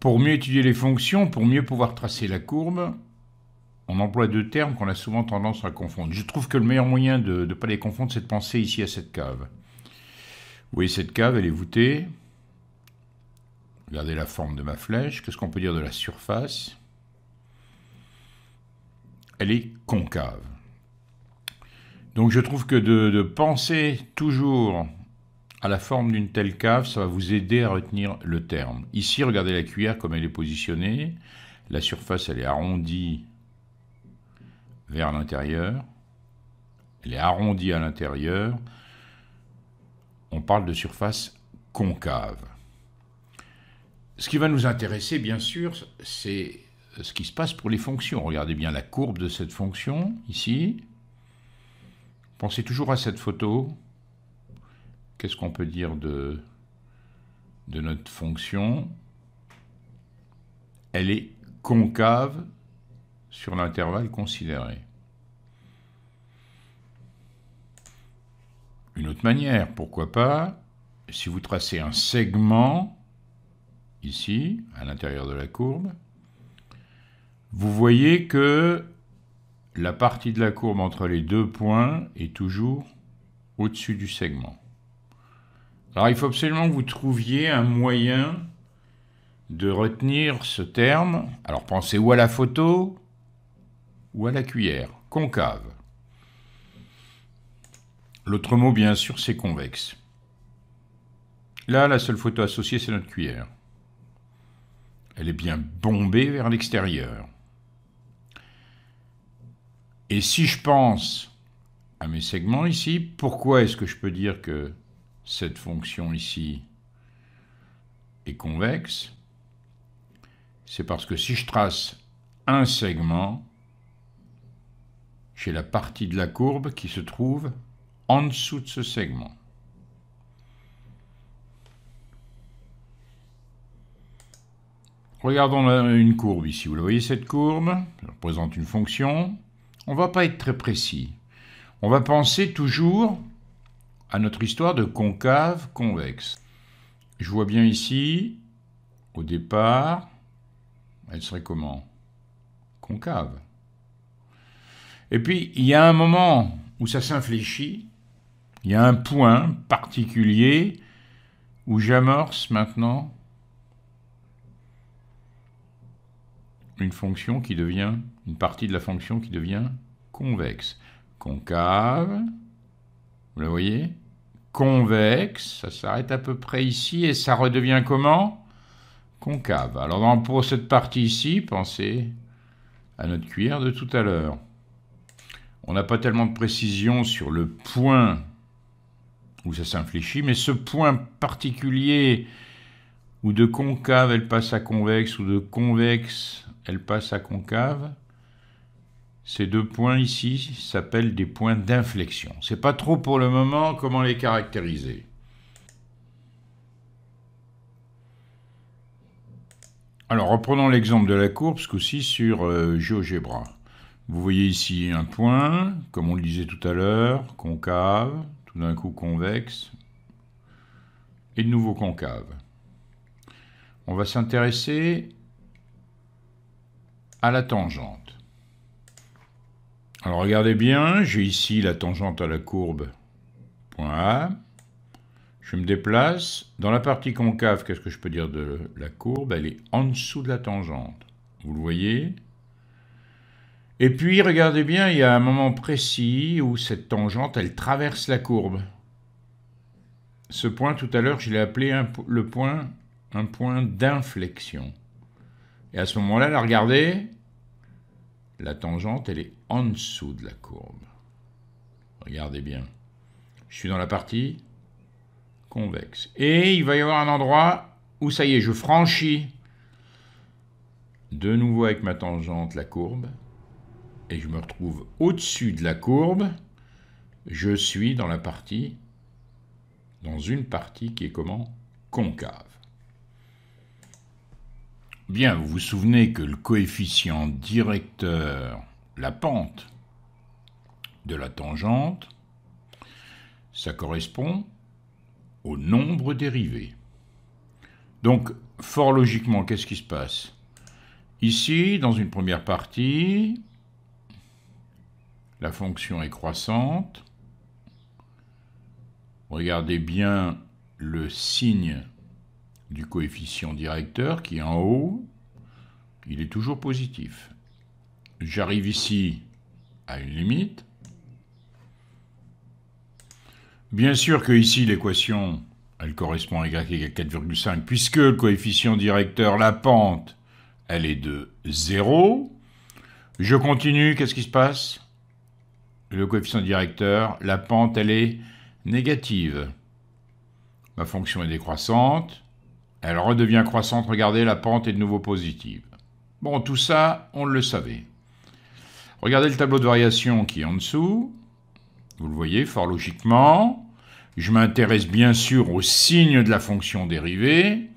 Pour mieux étudier les fonctions, pour mieux pouvoir tracer la courbe, on emploie deux termes qu'on a souvent tendance à confondre. Je trouve que le meilleur moyen de ne pas les confondre, c'est de penser ici à cette cave. Vous voyez cette cave, elle est voûtée. Regardez la forme de ma flèche. Qu'est-ce qu'on peut dire de la surface? Elle est concave. Donc je trouve que de penser toujours à la forme d'une telle cave, ça va vous aider à retenir le terme. Ici, regardez la cuillère comme elle est positionnée. La surface, elle est arrondie vers l'intérieur. Elle est arrondie à l'intérieur. On parle de surface concave. Ce qui va nous intéresser, bien sûr, c'est ce qui se passe pour les fonctions. Regardez bien la courbe de cette fonction, ici. Pensez toujours à cette photo. Qu'est-ce qu'on peut dire de notre fonction? Elle est concave sur l'intervalle considéré. Une autre manière, pourquoi pas, si vous tracez un segment, ici, à l'intérieur de la courbe, vous voyez que la partie de la courbe entre les deux points est toujours au-dessus du segment. Alors il faut absolument que vous trouviez un moyen de retenir ce terme. Alors pensez ou à la photo ou à la cuillère, concave. L'autre mot, bien sûr, c'est convexe. Là, la seule photo associée, c'est notre cuillère. Elle est bien bombée vers l'extérieur. Et si je pense à mes segments ici, pourquoi est-ce que je peux dire que cette fonction ici est convexe? C'est parce que si je trace un segment, j'ai la partie de la courbe qui se trouve en dessous de ce segment. Regardons une courbe ici. Vous voyez cette courbe? Elle représente une fonction. On ne va pas être très précis. On va penser toujours à notre histoire de concave convexe. Je vois bien ici, au départ, elle serait comment? Concave. Et puis, il y a un moment où ça s'infléchit, il y a un point particulier où j'amorce maintenant une fonction qui devient, une partie de la fonction qui devient convexe. Concave, vous la voyez? Convexe, ça s'arrête à peu près ici et ça redevient comment? Concave. Alors pour cette partie ici, pensez à notre cuillère de tout à l'heure. On n'a pas tellement de précision sur le point où ça s'infléchit, mais ce point particulier où de concave elle passe à convexe ou de convexe elle passe à concave, ces deux points ici s'appellent des points d'inflexion. Je ne sais pas trop pour le moment comment les caractériser. Alors reprenons l'exemple de la courbe, ce coup-ci sur GeoGebra. Vous voyez ici un point, comme on le disait tout à l'heure, concave, tout d'un coup convexe, et de nouveau concave. On va s'intéresser à la tangente. Alors regardez bien, j'ai ici la tangente à la courbe point A. Je me déplace. Dans la partie concave, qu'est-ce que je peux dire de la courbe? Elle est en dessous de la tangente. Vous le voyez? Et puis, regardez bien, il y a un moment précis où cette tangente, elle traverse la courbe. Ce point, tout à l'heure, je l'ai appelé un point d'inflexion. Et à ce moment-là, là, regardez, la tangente, elle est en dessous de la courbe. Regardez bien. Je suis dans la partie convexe. Et il va y avoir un endroit où, ça y est, je franchis de nouveau avec ma tangente la courbe. Et je me retrouve au-dessus de la courbe. Je suis dans une partie qui est comment? Concave. Bien, vous vous souvenez que le coefficient directeur, la pente de la tangente, ça correspond au nombre dérivé. Donc, fort logiquement, qu'est-ce qui se passe? Ici, dans une première partie, la fonction est croissante. Regardez bien le signe du coefficient directeur qui est en haut. Il est toujours positif. J'arrive ici à une limite. Bien sûr que ici, l'équation, elle correspond à y égale 4,5, puisque le coefficient directeur, la pente, elle est de 0. Je continue, qu'est-ce qui se passe? Le coefficient directeur, la pente, elle est négative. Ma fonction est décroissante. Elle redevient croissante. Regardez, la pente est de nouveau positive. Bon, tout ça, on le savait. Regardez le tableau de variation qui est en dessous. Vous le voyez, fort logiquement. Je m'intéresse bien sûr au signe de la fonction dérivée.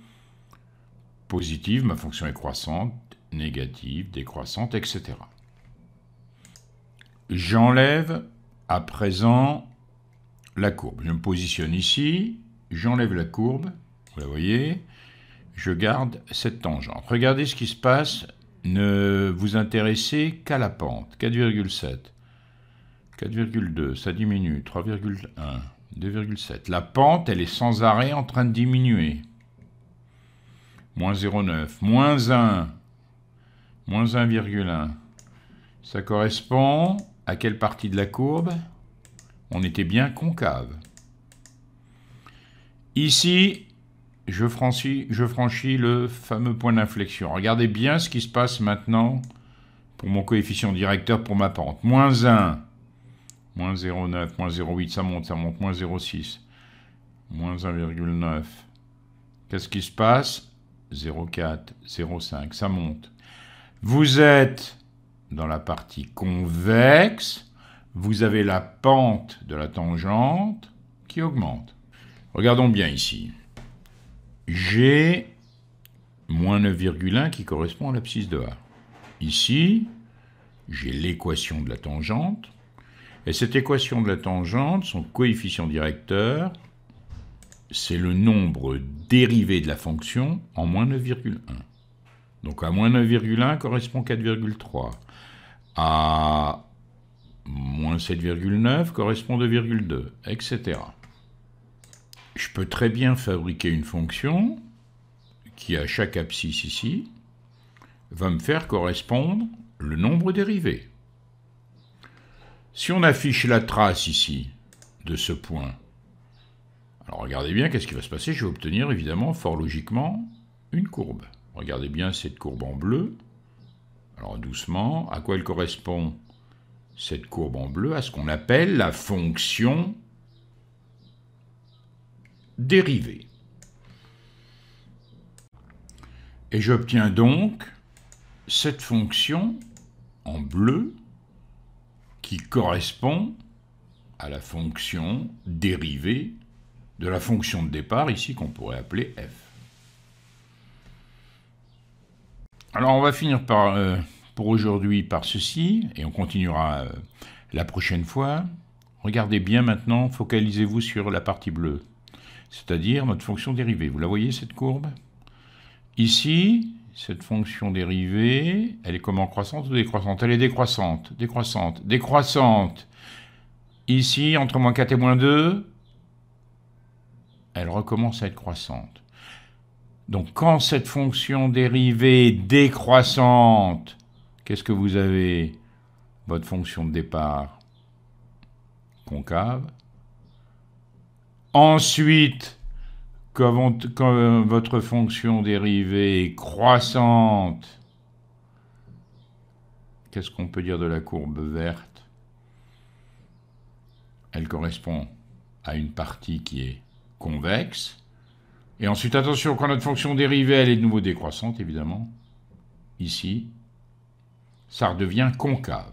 Positive, ma fonction est croissante. Négative, décroissante, etc. J'enlève à présent la courbe. Je me positionne ici. J'enlève la courbe. Vous la voyez. Je garde cette tangente. Regardez ce qui se passe. Ne vous intéressez qu'à la pente. 4,7. 4,2. Ça diminue. 3,1. 2,7. La pente, elle est sans arrêt en train de diminuer. Moins 0,9. Moins 1. Moins 1,1. Ça correspond à quelle partie de la courbe? On était bien concave. Ici, je franchis le fameux point d'inflexion. Regardez bien ce qui se passe maintenant pour mon coefficient directeur pour ma pente. Moins 1, moins 0,9, moins 0,8, ça monte, moins 0,6, moins 1,9. Qu'est-ce qui se passe? 0,4, 0,5, ça monte. Vous êtes dans la partie convexe, vous avez la pente de la tangente qui augmente. Regardons bien ici. J'ai moins 9,1 qui correspond à l'abscisse de A. Ici, j'ai l'équation de la tangente. Et cette équation de la tangente, son coefficient directeur, c'est le nombre dérivé de la fonction en moins 9,1. Donc à moins 9,1 correspond 4,3. À moins 7,9 correspond 2,2, etc. Je peux très bien fabriquer une fonction qui, à chaque abscisse ici, va me faire correspondre le nombre dérivé. Si on affiche la trace ici de ce point, alors regardez bien qu'est-ce qui va se passer. Je vais obtenir évidemment, fort logiquement, une courbe. Regardez bien cette courbe en bleu. Alors doucement, à quoi elle correspond cette courbe en bleu? À ce qu'on appelle la fonction dérivée. Et j'obtiens donc cette fonction en bleu qui correspond à la fonction dérivée de la fonction de départ, ici qu'on pourrait appeler f. Alors on va finir pour aujourd'hui par ceci, et on continuera la prochaine fois. Regardez bien maintenant, focalisez-vous sur la partie bleue, c'est-à-dire notre fonction dérivée. Vous la voyez cette courbe? Ici, cette fonction dérivée, elle est comment, croissante ou décroissante? Elle est décroissante, décroissante, décroissante. Ici, entre moins 4 et moins 2, elle recommence à être croissante. Donc quand cette fonction dérivée décroissante, qu'est-ce que vous avez? Votre fonction de départ concave. Ensuite, quand votre fonction dérivée est croissante, qu'est-ce qu'on peut dire de la courbe verte? Elle correspond à une partie qui est convexe. Et ensuite, attention, quand notre fonction dérivée, elle est de nouveau décroissante, évidemment, ici, ça redevient concave.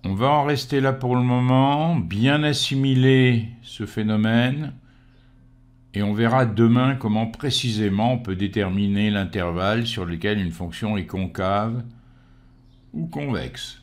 On va en rester là pour le moment, bien assimiler ce phénomène, et on verra demain comment précisément on peut déterminer l'intervalle sur lequel une fonction est concave ou convexe.